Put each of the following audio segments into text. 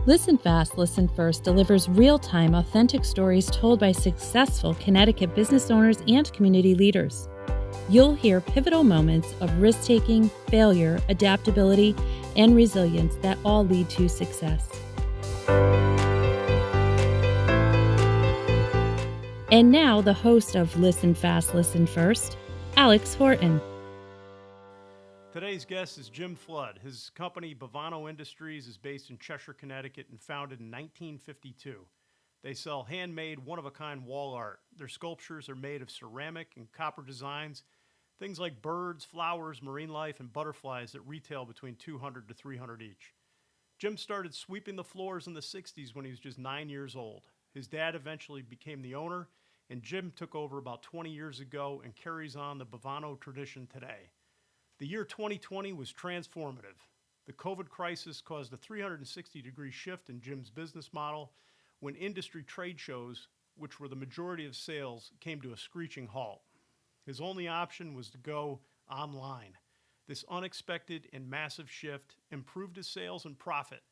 Listen Fast, Listen First delivers real-time, authentic stories told by successful Connecticut business owners and community leaders. You'll hear pivotal moments of risk-taking, failure, adaptability, and resilience that all lead to success. And now, the host of Listen Fast, Listen First, Alex Horton. Today's guest is Jim Flood. His company, Bocano Industries, is based in Cheshire, Connecticut, and founded in 1952. They sell handmade, one-of-a-kind wall art. Their sculptures are made of ceramic and copper designs, things like birds, flowers, marine life, and butterflies that retail between $200 to $300 each. Jim started sweeping the floors in the 60s when he was just 9 years old. His dad eventually became the owner, and Jim took over about 20 years ago and carries on the Bocano tradition today. The year 2020 was transformative. The COVID crisis caused a 360-degree shift in Jim's business model when industry trade shows, which were the majority of sales, came to a screeching halt. His only option was to go online. This unexpected and massive shift improved his sales and profit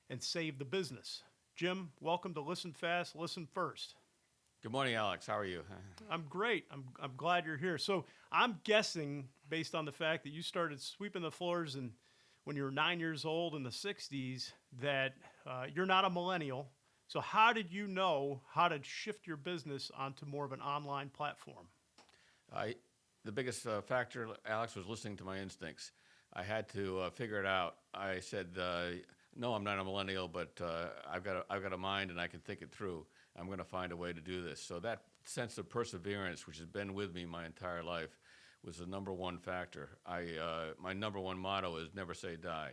and saved the business. Jim, welcome to Listen Fast, Listen First. Good morning, Alex. How are you? I'm great. I'm glad you're here. So I'm guessing, based on the fact that you started sweeping the floors when you were 9 years old in the 60s, that you're not a millennial. So how did you know how to shift your business onto more of an online platform? The biggest factor, Alex, was listening to my instincts. I had to figure it out. I said, no, I'm not a millennial, but I've got a mind and I can think it through. I'm going to find a way to do this. So that sense of perseverance, which has been with me my entire life, was the number one factor. My number one motto is never say die.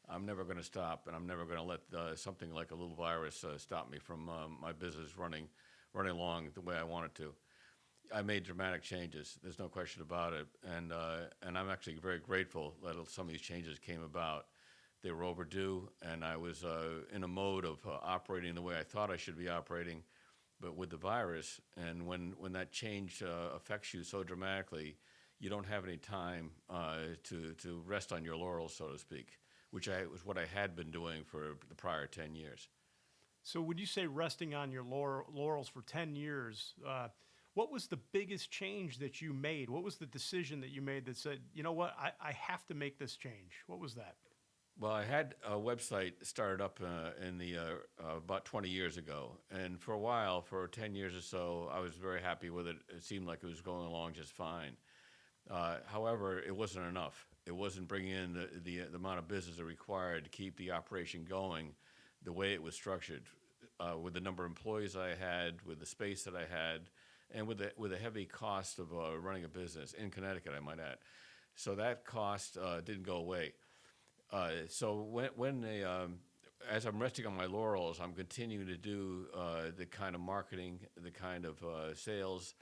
I'm never going to stop, and I'm never going to let something like a little virus stop me from my business running along the way I want it to. I made dramatic changes. There's no question about it, and I'm actually very grateful that some of these changes came about. They were overdue, and I was in a mode of operating the way I thought I should be operating, but with the virus, and when that change affects you so dramatically, you don't have any time to rest on your laurels, so to speak, which was what I had been doing for the prior 10 years. So would you say resting on your laurels for 10 years, what was the biggest change that you made? What was the decision that you made that said, you know what, I have to make this change? What was that? Well, I had a website started up about 20 years ago, and for a while, for 10 years or so, I was very happy with it. It seemed like it was going along just fine. However, it wasn't enough. It wasn't bringing in the amount of business it required to keep the operation going the way it was structured, with the number of employees I had, with the space that I had, and with the heavy cost of running a business in Connecticut, I might add. So that cost didn't go away. So as I'm resting on my laurels, I'm continuing to do the kind of marketing, the kind of sales,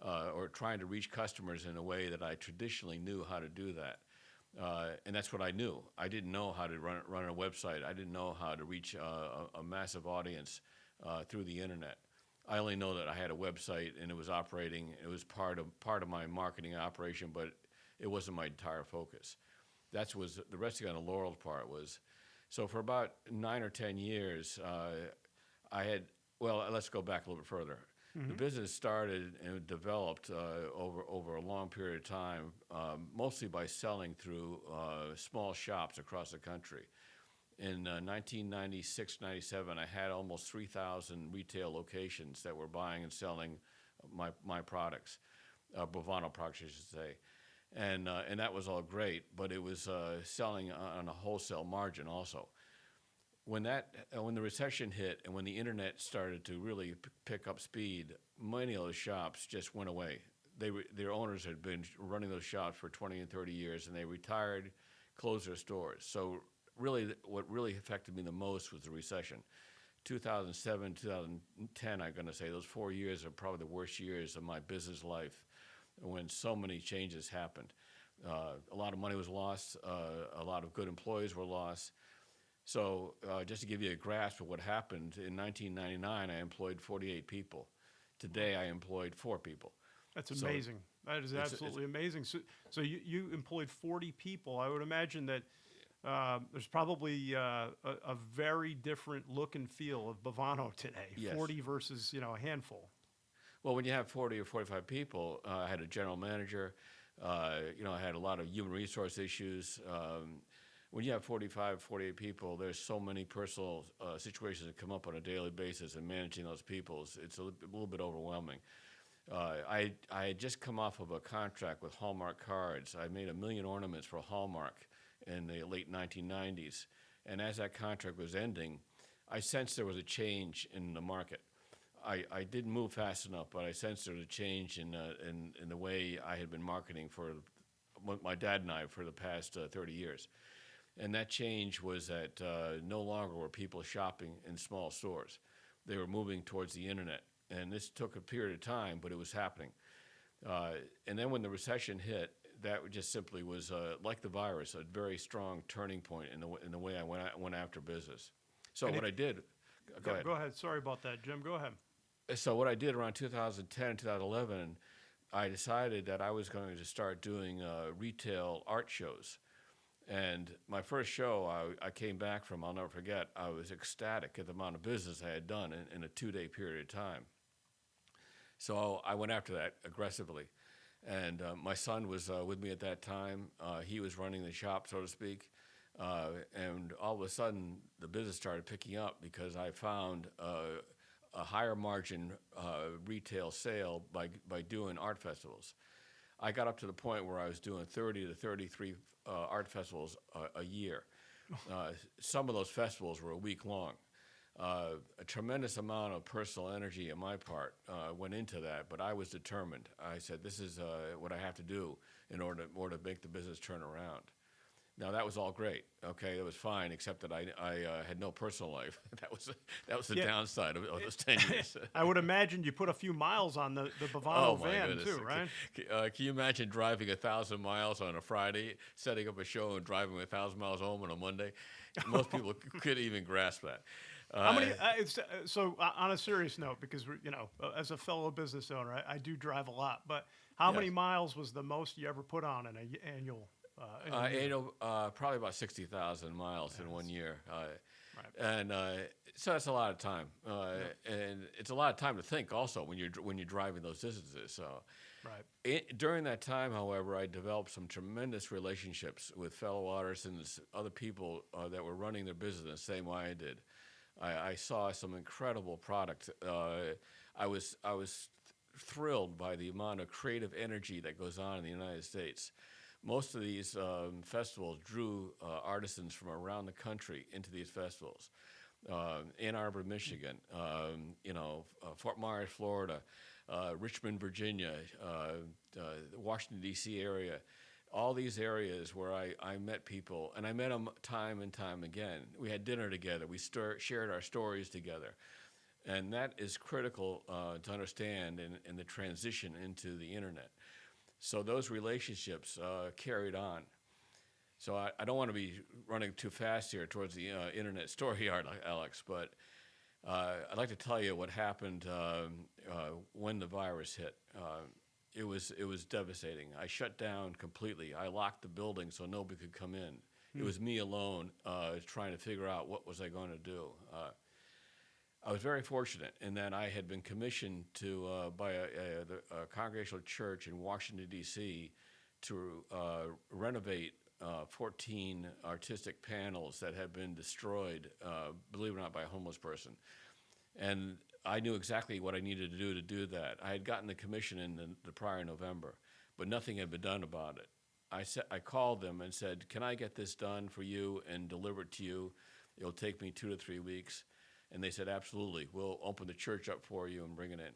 or trying to reach customers in a way that I traditionally knew how to do that. And that's what I knew. I didn't know how to run a website. I didn't know how to reach a massive audience through the internet. I only know that I had a website and it was operating. It was part of my marketing operation, but it wasn't my entire focus. That was the resting on the laurels part was. So for about 9 or 10 years, let's go back a little bit further. Mm-hmm. The business started and developed over a long period of time, mostly by selling through small shops across the country. In 1996, 97, I had almost 3,000 retail locations that were buying and selling my products, Bocano products, I should say. And that was all great, but it was selling on a wholesale margin also. When the recession hit and when the internet started to really pick up speed, many of those shops just went away. Their owners had been running those shops for 20 and 30 years, and they retired, closed their stores. So really, what really affected me the most was the recession. 2007, 2010, I'm going to say, those 4 years are probably the worst years of my business life, when so many changes happened. A lot of money was lost. A lot of good employees were lost. So just to give you a grasp of what happened, in 1999, I employed 48 people. Today, I employed 4 people. That's amazing. That is absolutely amazing. So you employed 40 people. I would imagine that There's probably a very different look and feel of Bovano today. Yes. 40 versus a handful. Well, when you have 40 or 45 people, I had a general manager. I had a lot of human resource issues. When you have 45, 48 people, there's so many personal situations that come up on a daily basis, and managing those people, it's a little bit overwhelming. I had just come off of a contract with Hallmark Cards. I made 1 million ornaments for Hallmark in the late 1990s. And as that contract was ending, I sensed there was a change in the market. I didn't move fast enough, but I sensed there was a change in the way I had been marketing for my dad and I for the past 30 years. And that change was that no longer were people shopping in small stores. They were moving towards the internet. And this took a period of time, but it was happening. And then when the recession hit, that just simply was like the virus, a very strong turning point in the way I went after business. So what I did, go ahead. Go ahead. Sorry about that, Jim. Go ahead. So what I did around 2010, 2011, I decided that I was going to start doing retail art shows. And my first show I came back from, I'll never forget, I was ecstatic at the amount of business I had done in a 2-day period of time. So I went after that aggressively. And my son was with me at that time. He was running the shop, so to speak. And all of a sudden, the business started picking up because I found a higher margin retail sale by doing art festivals. I got up to the point where I was doing 30 to 33 art festivals a year. Some of those festivals were a week long. A tremendous amount of personal energy on my part went into that, but I was determined. I said, this is what I have to do in order to make the business turn around. Now, that was all great, okay? It was fine, except that I had no personal life. That was the downside of those 10 years. I would imagine you put a few miles on the Bovano van, too, right? Can you imagine driving 1,000 miles on a Friday, setting up a show and driving 1,000 miles home on a Monday? Most people couldn't even grasp that. How many? So on a serious note, because as a fellow business owner, I do drive a lot. But how many miles was the most you ever put on an annual? Probably about 60,000 miles in 1 year. Right. And so that's a lot of time, and it's a lot of time to think also when you're driving those distances. So, during that time, however, I developed some tremendous relationships with fellow artisans, other people that were running their business the same way I did. I saw some incredible product. I was thrilled by the amount of creative energy that goes on in the United States. Most of these festivals drew artisans from around the country into these festivals. Ann Arbor, Michigan, Fort Myers, Florida, Richmond, Virginia, the Washington, D.C. area. All these areas where I met people, and I met them time and time again. We had dinner together. We shared our stories together. And that is critical to understand in the transition into the internet. So those relationships carried on. So I don't want to be running too fast here towards the internet story, Alex, but I'd like to tell you what happened when the virus hit. It was devastating. I shut down completely. I locked the building so nobody could come in. It was me alone trying to figure out what was I going to do. I was very fortunate in that I had been commissioned by a Congregational church in Washington, D.C. to renovate 14 artistic panels that had been destroyed, believe it or not, by a homeless person. And I knew exactly what I needed to do that. I had gotten the commission in the prior November, but nothing had been done about it. I called them and said, can I get this done for you and deliver it to you? It'll take me 2 to 3 weeks. And they said, absolutely, we'll open the church up for you and bring it in.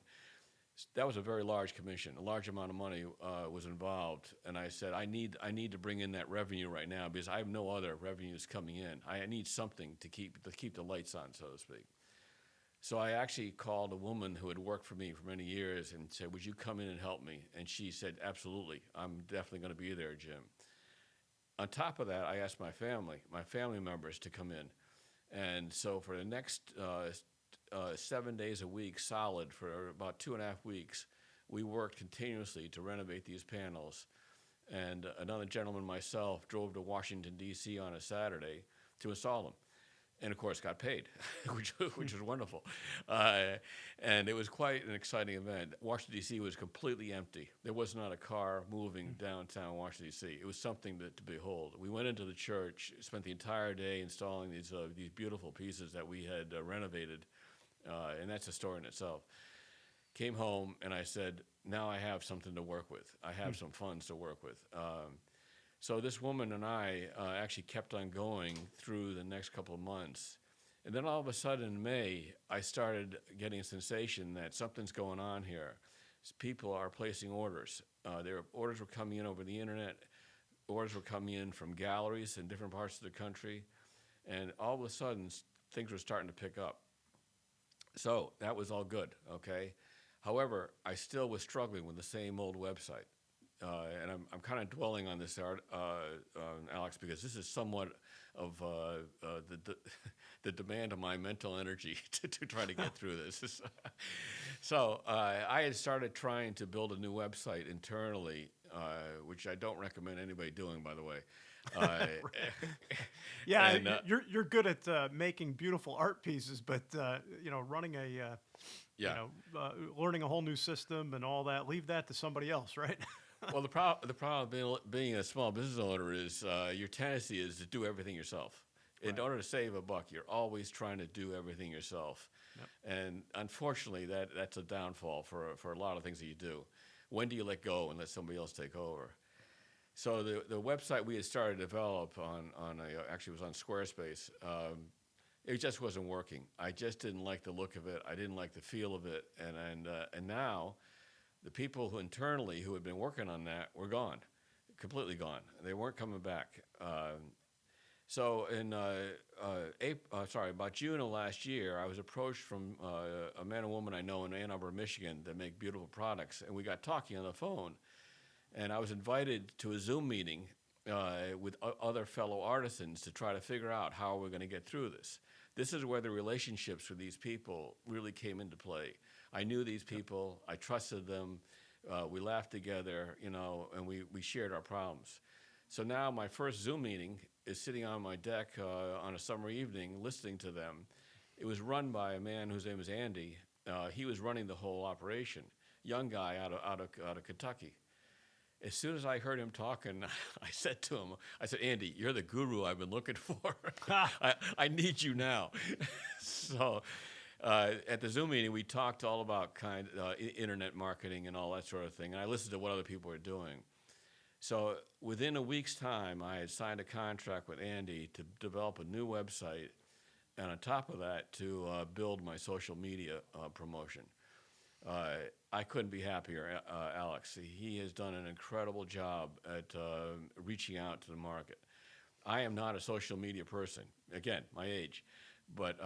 That was a very large commission. A large amount of money was involved. And I said, I need to bring in that revenue right now because I have no other revenues coming in. I need something to keep the lights on, so to speak. So I actually called a woman who had worked for me for many years and said, would you come in and help me? And she said, absolutely. I'm definitely going to be there, Jim. On top of that, I asked my family members to come in. And so for the next 7 days a week, solid, for about 2.5 weeks, we worked continuously to renovate these panels. and another gentleman, myself, drove to Washington, D.C. on a Saturday to install them. And of course, got paid, which was wonderful. And it was quite an exciting event. Washington, D.C. was completely empty. There was not a car moving downtown Washington, D.C. It was something to behold. We went into the church, spent the entire day installing these beautiful pieces that we had renovated, and that's a story in itself. Came home, and I said, now I have something to work with. I have some funds to work with. So this woman and I actually kept on going through the next couple of months. And then all of a sudden in May, I started getting a sensation that something's going on here. People are placing orders. Their orders were coming in over the internet. Orders were coming in from galleries in different parts of the country. And all of a sudden, things were starting to pick up. So that was all good, okay? However, I still was struggling with the same old website. And I'm kind of dwelling on this, Alex, because this is somewhat of the demand of my mental energy to try to get through this. So I had started trying to build a new website internally, which I don't recommend anybody doing, by the way. Yeah, and, you're good at making beautiful art pieces, but running learning a whole new system and all that, leave that to somebody else, right? Well, the problem being a small business owner is your tendency is to do everything yourself. In order to save a buck, you're always trying to do everything yourself. Yep. And unfortunately, that's a downfall for a lot of things that you do. When do you let go and let somebody else take over? So the website we had started to develop actually was on Squarespace. It just wasn't working. I just didn't like the look of it. I didn't like the feel of it. And now, the people who internally who had been working on that were gone, completely gone. They weren't coming back. So in about June of last year, I was approached from a man and woman I know in Ann Arbor, Michigan, that make beautiful products, and we got talking on the phone. And I was invited to a Zoom meeting with other fellow artisans to try to figure out how we're going to get through this. This is where the relationships with these people really came into play. I knew these people, I trusted them, we laughed together, and we shared our problems. So now my first Zoom meeting is sitting on my deck on a summer evening, listening to them. It was run by a man whose name was Andy. He was running the whole operation, young guy out of Kentucky. As soon as I heard him talking, I said to him, Andy, you're the guru I've been looking for. I need you now. So at the Zoom meeting, we talked all about internet marketing and all that sort of thing, and I listened to what other people were doing. So within a week's time, I had signed a contract with Andy to develop a new website, and on top of that, to build my social media promotion. I couldn't be happier, Alex. He has done an incredible job at reaching out to the market. I am not a social media person, again, my age. But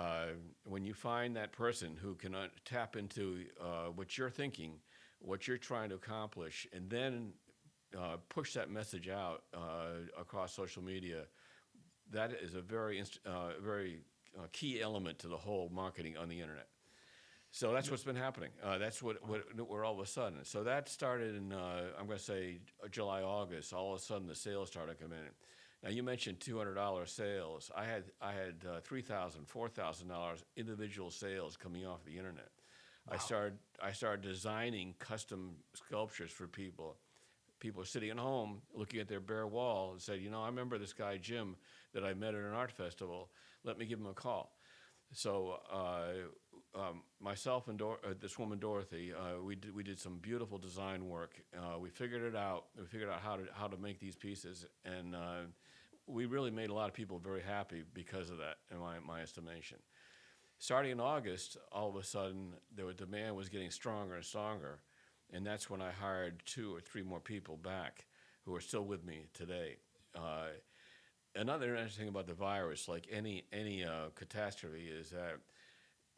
when you find that person who can tap into what you're thinking, what you're trying to accomplish, and then push that message out across social media, that is a very key element to the whole marketing on the internet. So that's what's been happening. That's what we're all of a sudden. So that started in, I'm going to say, July, August. All of a sudden, the sales started coming in. Now, you mentioned $200 sales. I had $3,000, $4,000 individual sales coming off the internet. Wow. I started designing custom sculptures for people. People are sitting at home looking at their bare wall and said, I remember this guy, Jim, that I met at an art festival. Let me give him a call. So myself and this woman, Dorothy, we did some beautiful design work. We figured it out. We figured out how to make these pieces, and we really made a lot of people very happy because of that, in my estimation. Starting in August, all of a sudden, the demand was getting stronger and stronger, and that's when I hired 2 or 3 more people back who are still with me today. Another interesting thing about the virus, like any catastrophe, is that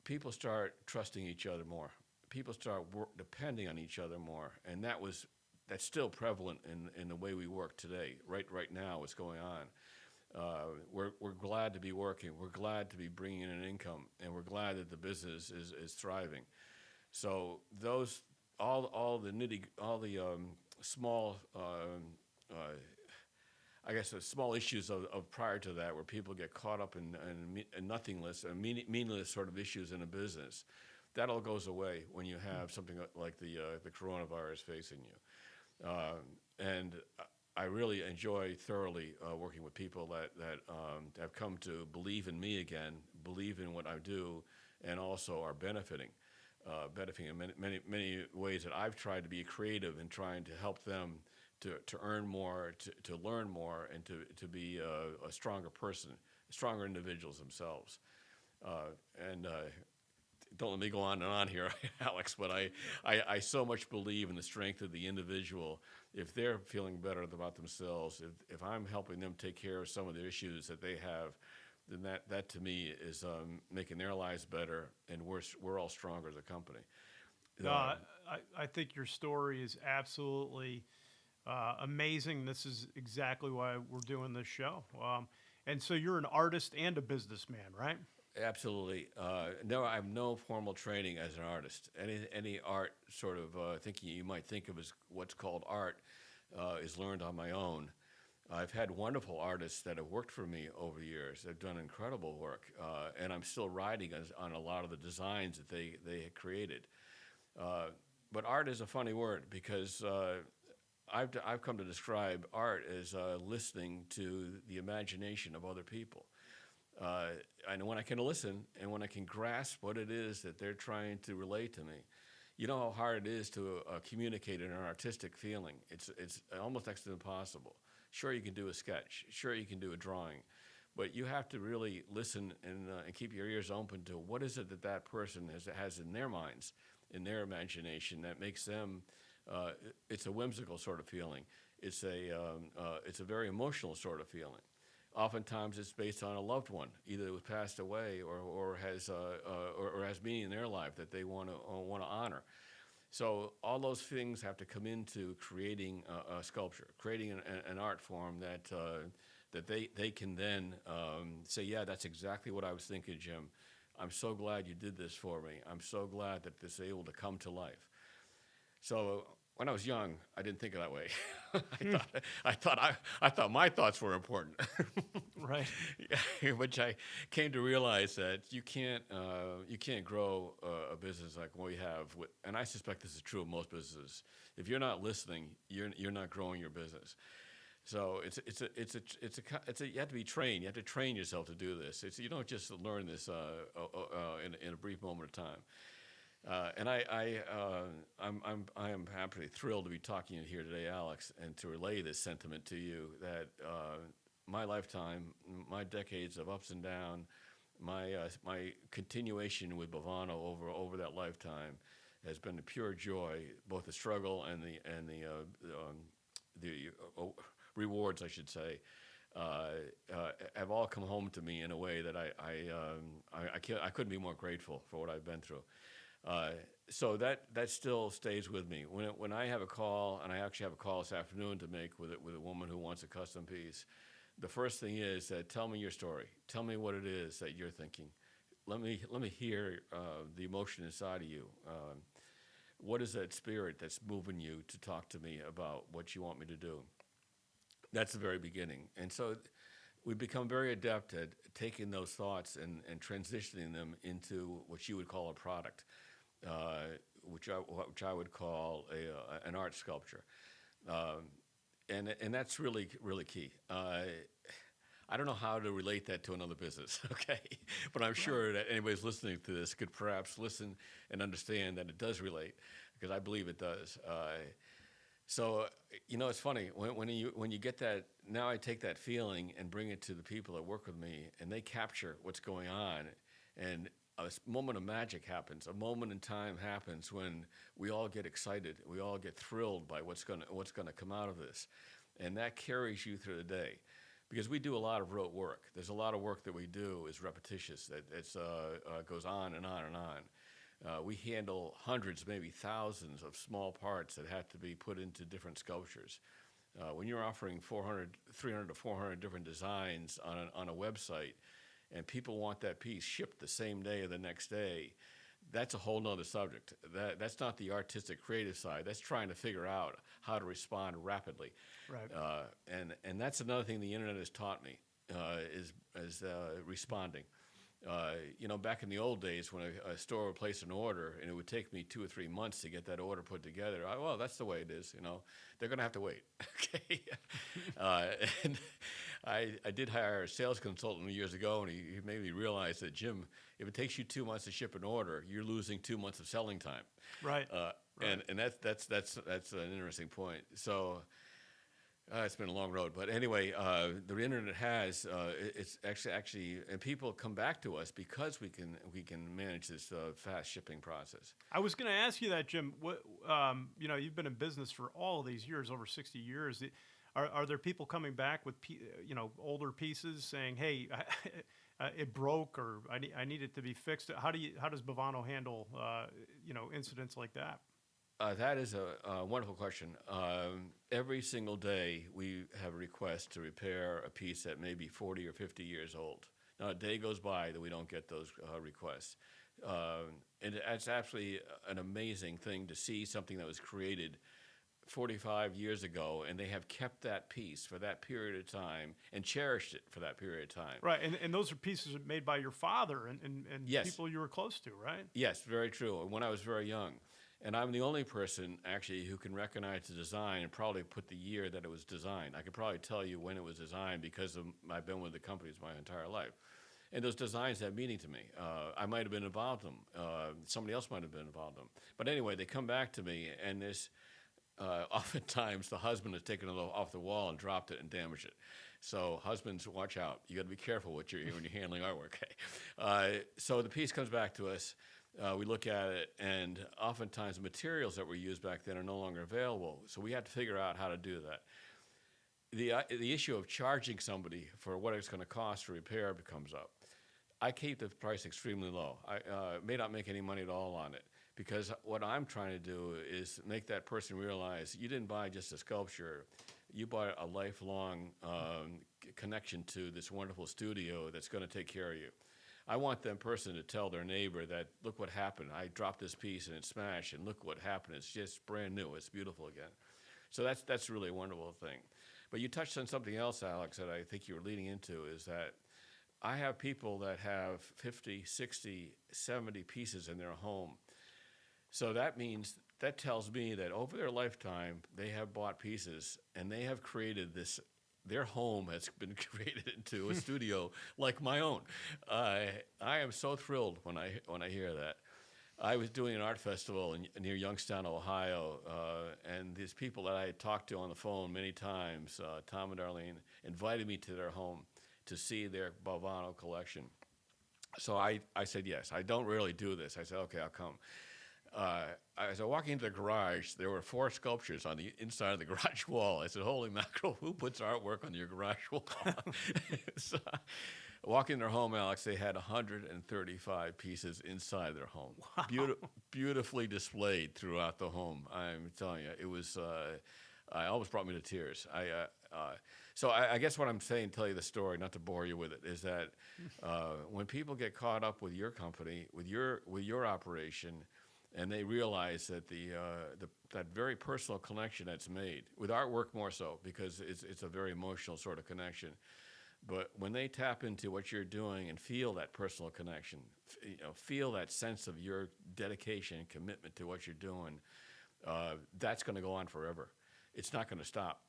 people start trusting each other more. People start depending on each other more, and that's still prevalent in the way we work today. Right now, what's going on. We're glad to be working. We're glad to be bringing in an income, and we're glad that the business is thriving. So all the small I guess the small issues of prior to that, where people get caught up in nothingness or meaningless sort of issues in a business. That all goes away when you have something like the coronavirus facing you. And I really enjoy thoroughly working with people that have come to believe in me again, believe in what I do, and also are benefiting in many ways that I've tried to be creative in trying to help them to earn more, to learn more, and to be a stronger person, stronger individuals themselves. And don't let me go on and on here, Alex, but I so much believe in the strength of the individual. If they're feeling better about themselves, if I'm helping them take care of some of the issues that they have, then that to me is making their lives better, and we're all stronger as a company. Uh, I think your story is absolutely amazing. This is exactly why we're doing this show. And so you're an artist and a businessman, right? Absolutely. No, I have no formal training as an artist. Any art sort of thinking you might think of as what's called art is learned on my own. I've had wonderful artists that have worked for me over the years. They've done incredible work, and I'm still riding on a lot of the designs that they had created. But art is a funny word because I've come to describe art as listening to the imagination of other people. Uh, and when I can listen and when I can grasp what it is that they're trying to relate to me, you know how hard it is to communicate an artistic feeling. It's almost next to impossible. Sure, you can do a sketch. Sure, you can do a drawing, but you have to really listen and keep your ears open to what is it that that person has in their minds, in their imagination that makes them. It's a whimsical sort of feeling. It's a very emotional sort of feeling. Oftentimes, it's based on a loved one, either who passed away or has meaning in their life that they want to honor. So all those things have to come into creating a sculpture, creating an art form that they can then say, yeah, that's exactly what I was thinking, Jim. I'm so glad you did this for me. I'm so glad that this is able to come to life. So when I was young, I didn't think of that way. I thought my thoughts were important. Right. Which I came to realize that you can't grow a business like what we have. And I suspect this is true of most businesses. If you're not listening, you're not growing your business. So you have to be trained. You have to train yourself to do this. You don't just learn this in a brief moment of time. And I am happily thrilled to be talking here today, Alex, and to relay this sentiment to you that my lifetime, my decades of ups and downs, my continuation with Bocano over that lifetime has been a pure joy. Both the struggle and the rewards, I should say, have all come home to me in a way that I couldn't be more grateful for what I've been through. So that still stays with me. When I have a call, and I actually have a call this afternoon to make with a woman who wants a custom piece, the first thing is tell me your story. Tell me what it is that you're thinking. Let me hear the emotion inside of you. What is that spirit that's moving you to talk to me about what you want me to do? That's the very beginning. And so we become very adept at taking those thoughts and transitioning them into what you would call a product, which I would call an art sculpture. And that's really, really key. I don't know how to relate that to another business, okay? But I'm sure that anybody who's listening to this could perhaps listen and understand that it does relate, because I believe it does. So, it's funny, when you get that, now I take that feeling and bring it to the people that work with me, and they capture what's going on, and a moment of magic happens. A moment in time happens when we all get excited. We all get thrilled by what's gonna come out of this, and that carries you through the day. Because we do a lot of rote work. There's a lot of work that we do is repetitious. That goes on and on and on. We handle hundreds, maybe thousands of small parts that have to be put into different sculptures. When you're offering 300 to 400 different designs on a website, and people want that piece shipped the same day or the next day, that's a whole nother subject. That's not the artistic creative side. That's trying to figure out how to respond rapidly. Right. And that's another thing the internet has taught me is responding. Back in the old days when a store would place an order and it would take me 2 or 3 months to get that order put together, well, that's the way it is. They're going to have to wait. Okay. uh, and I did hire a sales consultant years ago, and he made me realize that, Jim, if it takes you 2 months to ship an order, you're losing 2 months of selling time. Right. Right. And that's an interesting point. So. It's been a long road, but anyway, the internet has it's actually, and people come back to us because we can manage this fast shipping process. I was going to ask you that, Jim. What you've been in business for all of these years, over 60 years. Are there people coming back with older pieces saying, "Hey, it broke," or I need it to be fixed"? How does Bovano handle incidents like that? That is a wonderful question. Every single day, we have a request to repair a piece that may be 40 or 50 years old. Not a day goes by that we don't get those requests. And it's absolutely an amazing thing to see something that was created 45 years ago, and they have kept that piece for that period of time and cherished it for that period of time. Right, and those are pieces made by your father and Yes. people you were close to, right? Yes, very true. When I was very young. And I'm the only person, actually, who can recognize the design and probably put the year that it was designed. I could probably tell you when it was designed because I've been with the companies my entire life. And those designs have meaning to me. I might have been involved in them. Somebody else might have been involved in them. But anyway, they come back to me, and this oftentimes the husband has taken it off the wall and dropped it and damaged it. So husbands, watch out. You got to be careful when you're handling artwork. So the piece comes back to us. We look at it, and oftentimes the materials that were used back then are no longer available. So we have to figure out how to do that. The issue of charging somebody for what it's going to cost to repair becomes up. I keep the price extremely low. I may not make any money at all on it, because what I'm trying to do is make that person realize you didn't buy just a sculpture. You bought a lifelong connection to this wonderful studio that's going to take care of you. I want that person to tell their neighbor that, look what happened. I dropped this piece and it smashed, and look what happened. It's just brand new. It's beautiful again. So that's really a wonderful thing. But you touched on something else, Alex, that I think you were leading into, is that I have people that have 50, 60, 70 pieces in their home. So that tells me that over their lifetime, they have bought pieces, and they have created this. Their home has been created into a studio like my own. I am so thrilled when I hear that. I was doing an art festival near Youngstown, Ohio, and these people that I had talked to on the phone many times, Tom and Darlene, invited me to their home to see their Bovano collection. So I said yes. I don't really do this. I said, okay, I'll come. As I walk into the garage, there were 4 sculptures on the inside of the garage wall. I said, holy mackerel, who puts artwork on your garage wall? So, walking in their home, Alex, they had 135 pieces inside their home. Wow. Beautifully displayed throughout the home. I'm telling you, it was, I almost brought me to tears. So I guess what I'm saying, tell you the story, not to bore you with it, is that when people get caught up with your company, with your operation, and they realize that that very personal connection that's made, with artwork more so, because it's a very emotional sort of connection. But when they tap into what you're doing and feel that personal connection, feel that sense of your dedication and commitment to what you're doing, that's going to go on forever. It's not going to stop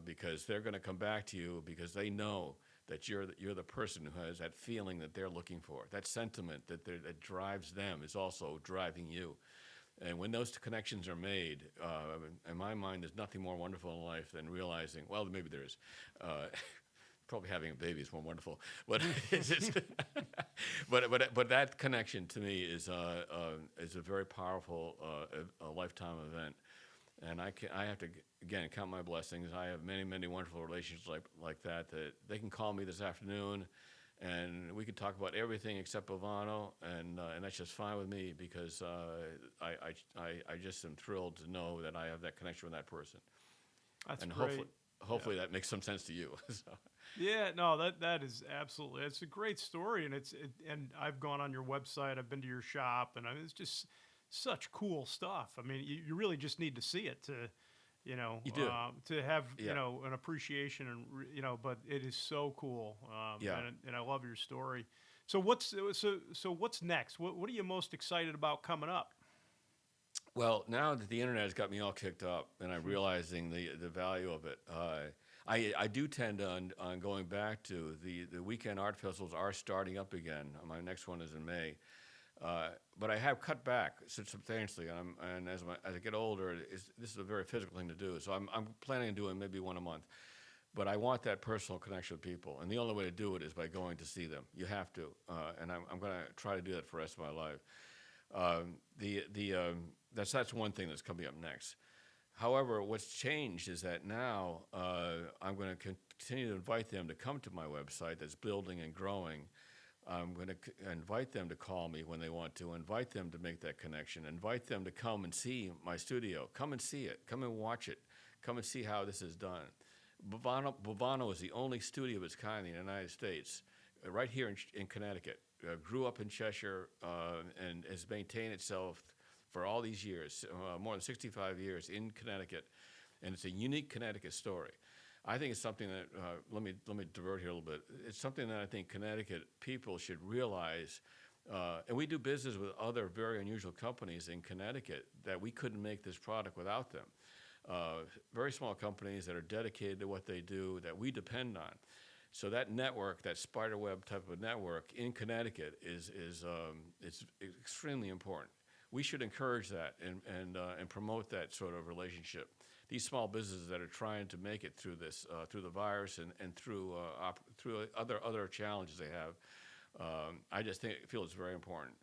because they're going to come back to you because they know that you're the person who has that feeling that they're looking for. That sentiment that drives them is also driving you. And when those connections are made, in my mind, there's nothing more wonderful in life than realizing, well, maybe there is. Probably having a baby is more wonderful, but but that connection to me is a very powerful a lifetime event, and I have to again count my blessings. I have many wonderful relationships like that they can call me this afternoon, and we can talk about everything except Bovano, and that's just fine with me because I just am thrilled to know that I have that connection with that person. That's and great. hopefully that makes some sense to you. So, Yeah, no, that is absolutely. It's a great story, and and I've gone on your website. I've been to your shop, and it's just such cool stuff. I mean, you really just need to see it to, you do. to have Yeah. an appreciation, and But it is so cool, Yeah. and I love your story. So what's next? What are you most excited about coming up? Well, now that the internet has got me all kicked up, and I'm realizing the value of it, I do tend on going back to the weekend art festivals are starting up again. My next one is in May, but I have cut back substantially, and as I get older, this is a very physical thing to do. So I'm planning on doing maybe one a month. But I want that personal connection with people, and the only way to do it is by going to see them. You have to, and I'm going to try to do that for the rest of my life. That's one thing that's coming up next. However, what's changed is that now I'm going to continue to invite them to come to my website that's building and growing. I'm going to invite them to call me when they want to, invite them to make that connection, invite them to come and see my studio. Come and see it. Come and watch it. Come and see how this is done. Bocano is the only studio of its kind in the United States, right here in Connecticut. Grew up in Cheshire and has maintained itself for all these years, more than 65 years in Connecticut, and it's a unique Connecticut story. I think it's something that, let me divert here a little bit. It's something that I think Connecticut people should realize, and we do business with other very unusual companies in Connecticut that we couldn't make this product without them. Very small companies that are dedicated to what they do that we depend on. So that network, that spiderweb type of network in Connecticut is it's extremely important. We should encourage that and promote that sort of relationship. These small businesses that are trying to make it through this, through the virus and through other challenges they have, I just feel it's very important.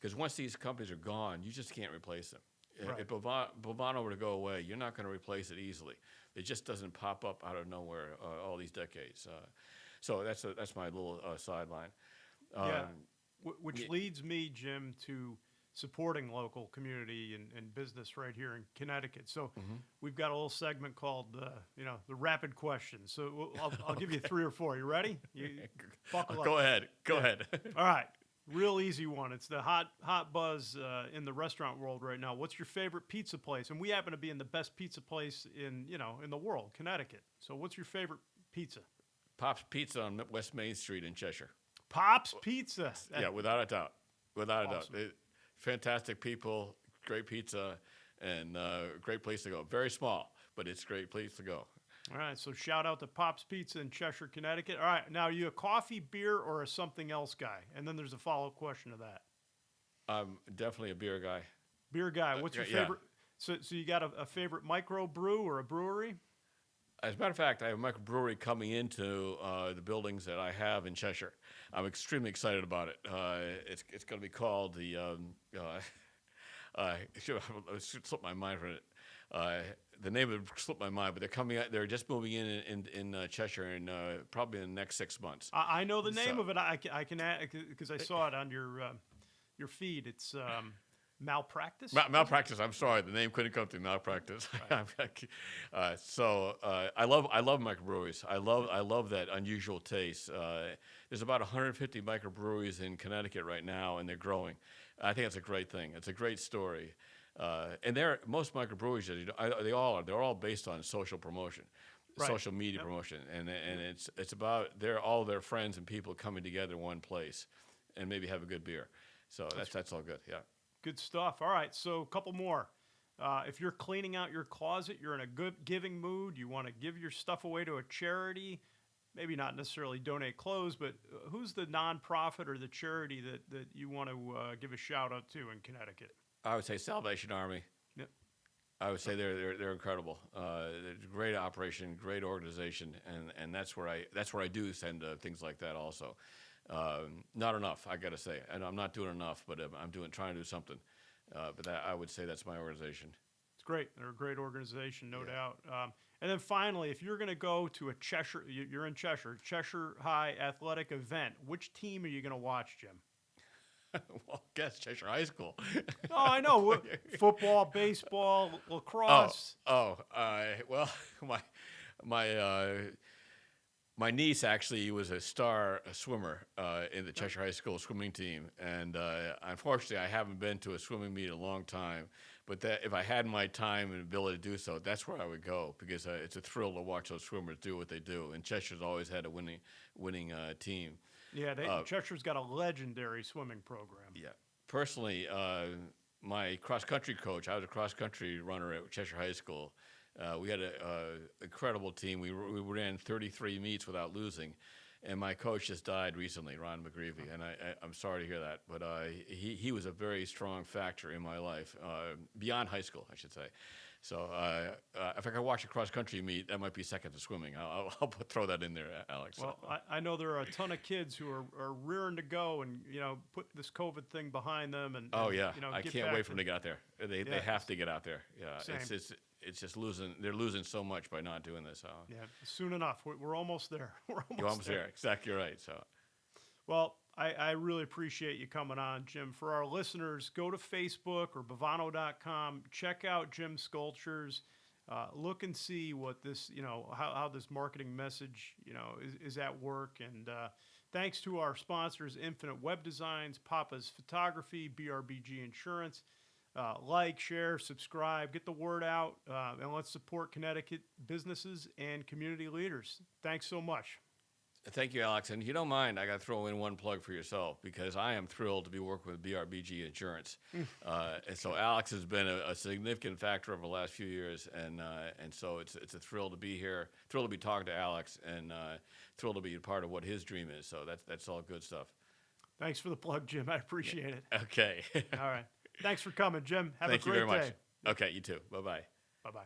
Because once these companies are gone, you just can't replace them. Right. If Bovano were to go away, you're not going to replace it easily. It just doesn't pop up out of nowhere all these decades. So that's my little sideline. Yeah, which leads me, Jim, to supporting local community and business right here in Connecticut. So we've got a little segment called, the rapid questions. So I'll give you 3 or 4. You ready? You buckle up. Go ahead. Go ahead. All right. Real easy one. It's the hot buzz in the restaurant world right now. What's your favorite pizza place? And we happen to be in the best pizza place in the world, Connecticut. So what's your favorite pizza? Pop's Pizza on West Main Street in Cheshire. Pop's Pizza. Yeah, without a doubt. Without Awesome. a doubt. Fantastic people, great pizza, and great place to go. Very small, but it's a great place to go. All right, so shout out to Pop's Pizza in Cheshire, Connecticut. All right, now are you a coffee, beer, or a something else guy? And then there's a follow-up question to that. I'm definitely a beer guy. Beer guy. What's your yeah. favorite? So you got a favorite micro brew or a brewery? As a matter of fact, I have a microbrewery coming into the buildings that I have in Cheshire. I'm extremely excited about it. It's going to be called the. It slipped my mind from it. The name would slip my mind, but they're coming out. They're just moving in Cheshire, and probably in the next 6 months. I know the name of it. I can add because I saw it on your feed. It's Malpractice. Malpractice. I'm sorry, the name couldn't come through. Malpractice. Right. I love microbreweries. I love that unusual taste. There's about 150 microbreweries in Connecticut right now, and they're growing. I think it's a great thing. It's a great story. And most microbreweries, they're all based on social promotion, Right. social media promotion, and it's about all their friends and people coming together in one place, and maybe have a good beer. So that's all good. Yeah. Good stuff. All right, so a couple more. If you're cleaning out your closet, you're in a good giving mood, you want to give your stuff away to a charity, maybe not necessarily donate clothes, but who's the nonprofit or the charity that you want to give a shout out to in Connecticut? I would say Salvation Army. Yep. I would say they're incredible. They're a great operation, great organization, and that's where I do send things like that also. Not enough, I got to say, and I'm not doing enough, but I'm trying to do something. But I would say that's my organization. It's great. They're a great organization, no doubt. And then finally, if you're going to go to a you're in Cheshire High athletic event, which team are you going to watch, Jim? Well, guess Cheshire High School. Oh, I know. Football, baseball, lacrosse. Well, My niece actually was a star swimmer in the Cheshire High School swimming team, and unfortunately, I haven't been to a swimming meet in a long time. But that, if I had my time and ability to do so, that's where I would go because it's a thrill to watch those swimmers do what they do. And Cheshire's always had a winning team. Yeah, Cheshire's got a legendary swimming program. Yeah, personally, my cross country coach, I was a cross country runner at Cheshire High School. We had an incredible team. We ran 33 meets without losing. And my coach just died recently, Ron McGreevy, and I'm sorry to hear that. But he was a very strong factor in my life, beyond high school, I should say. So if I could watch a cross-country meet, that might be second to swimming. I'll throw that in there, Alex. Well, I know there are a ton of kids who are rearing to go and, put this COVID thing behind them. And yeah, you know, I can't wait for them to get out there. They have to get out there. Yeah, same. It's just losing. They're losing so much by not doing this. Yeah, soon enough. We're almost there. You're almost there. Exactly right. So, well, I really appreciate you coming on, Jim. For our listeners, go to Facebook or Bocano.com. Check out Jim's sculptures. Look and see what this, how this marketing message, is at work. And thanks to our sponsors, Infinite Web Designs, Papa's Photography, BRBG Insurance. Like, share, subscribe, get the word out, and let's support Connecticut businesses and community leaders. Thanks so much. Thank you, Alex. And if you don't mind, I got to throw in one plug for yourself because I am thrilled to be working with BRBG Insurance. And so Alex has been a significant factor over the last few years, and so it's a thrill to be here, thrilled to be talking to Alex, and thrilled to be a part of what his dream is. So that's all good stuff. Thanks for the plug, Jim. I appreciate it. Okay. All right. Thanks for coming, Jim. Have Thank a great you very day. much. Okay, you too. Bye-bye. Bye-bye.